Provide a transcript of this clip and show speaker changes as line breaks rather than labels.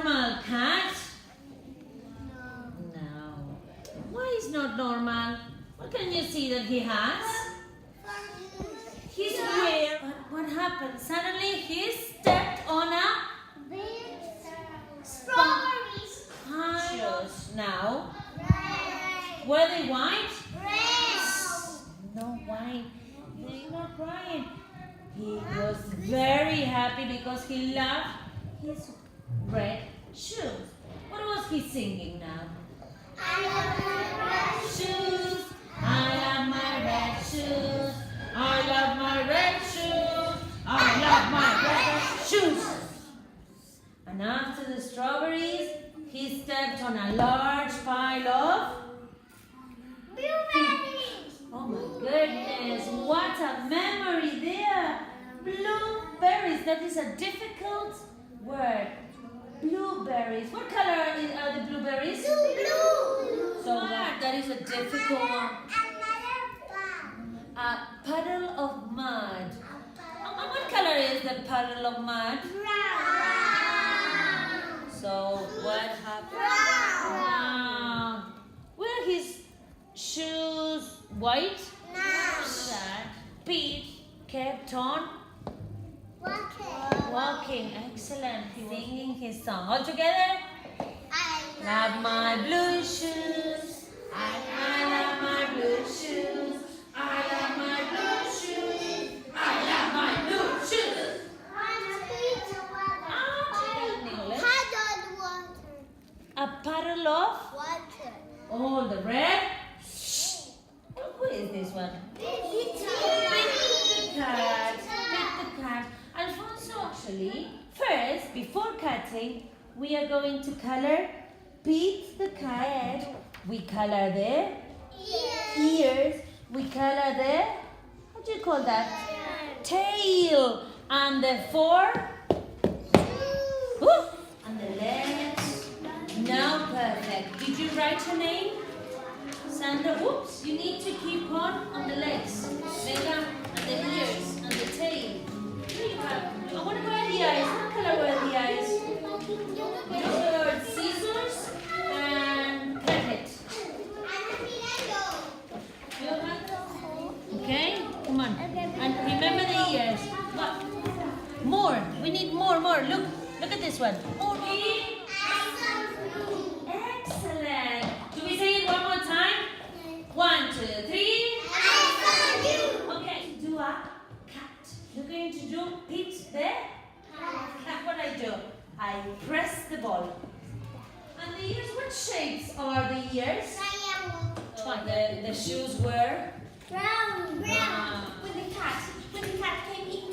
normal cat? No. Why is not normal? What can you see that he has? He's weird. But what happened? Suddenly he stepped on a
Strawberries.
shoes. Now, were they white? No white. They're not white. He was very happy because he loved his red shoes. What was he singing now?
I love my red
Shoes. I love my red shoes. I love my red shoes. I love my red shoes. And after the strawberries, he stepped on a large pile of
blueberries.
oh my goodness, what a memory there. Blueberries, that is a difficult word. Blueberries. What color are the blueberries?
Blue.
So that is a difficult one.
Another
A puddle of mud. What color is the puddle of mud?
brown.
So what happened?
Brown.
Were his shoes white?
No.
That Pete kept on walking. Excellent. Singing his song. All together.
I
Love my blue shoes. I love my blue shoes. I love my blue shoes. I love my blue shoes. A puddle of oh, the red. Who is this one? Pick the cat. Pick the cat. Alfonso, actually, first, before cutting, we are going to color Pete the cat. We color the ears. We color the, what do you call that? Tail. And the four. Ooh, and the legs. Now perfect. Did you write your name? Sandra, oops, you need to keep on the legs. Venga, and the ears, and the tail. Here you have. I want to wear the eyes. What color were the eyes? Use scissors and cut it. Okay, come on. And remember the ears. What? More. We need more. Look at this one. More. Excellent. Do we say it one more time? 1, 2, 3. Okay, do a cat. You're going to do Pete the cat. What I do? I press the ball. And the ears, what shapes are the ears? The shoes were
Brown.
brown.
When the cat came in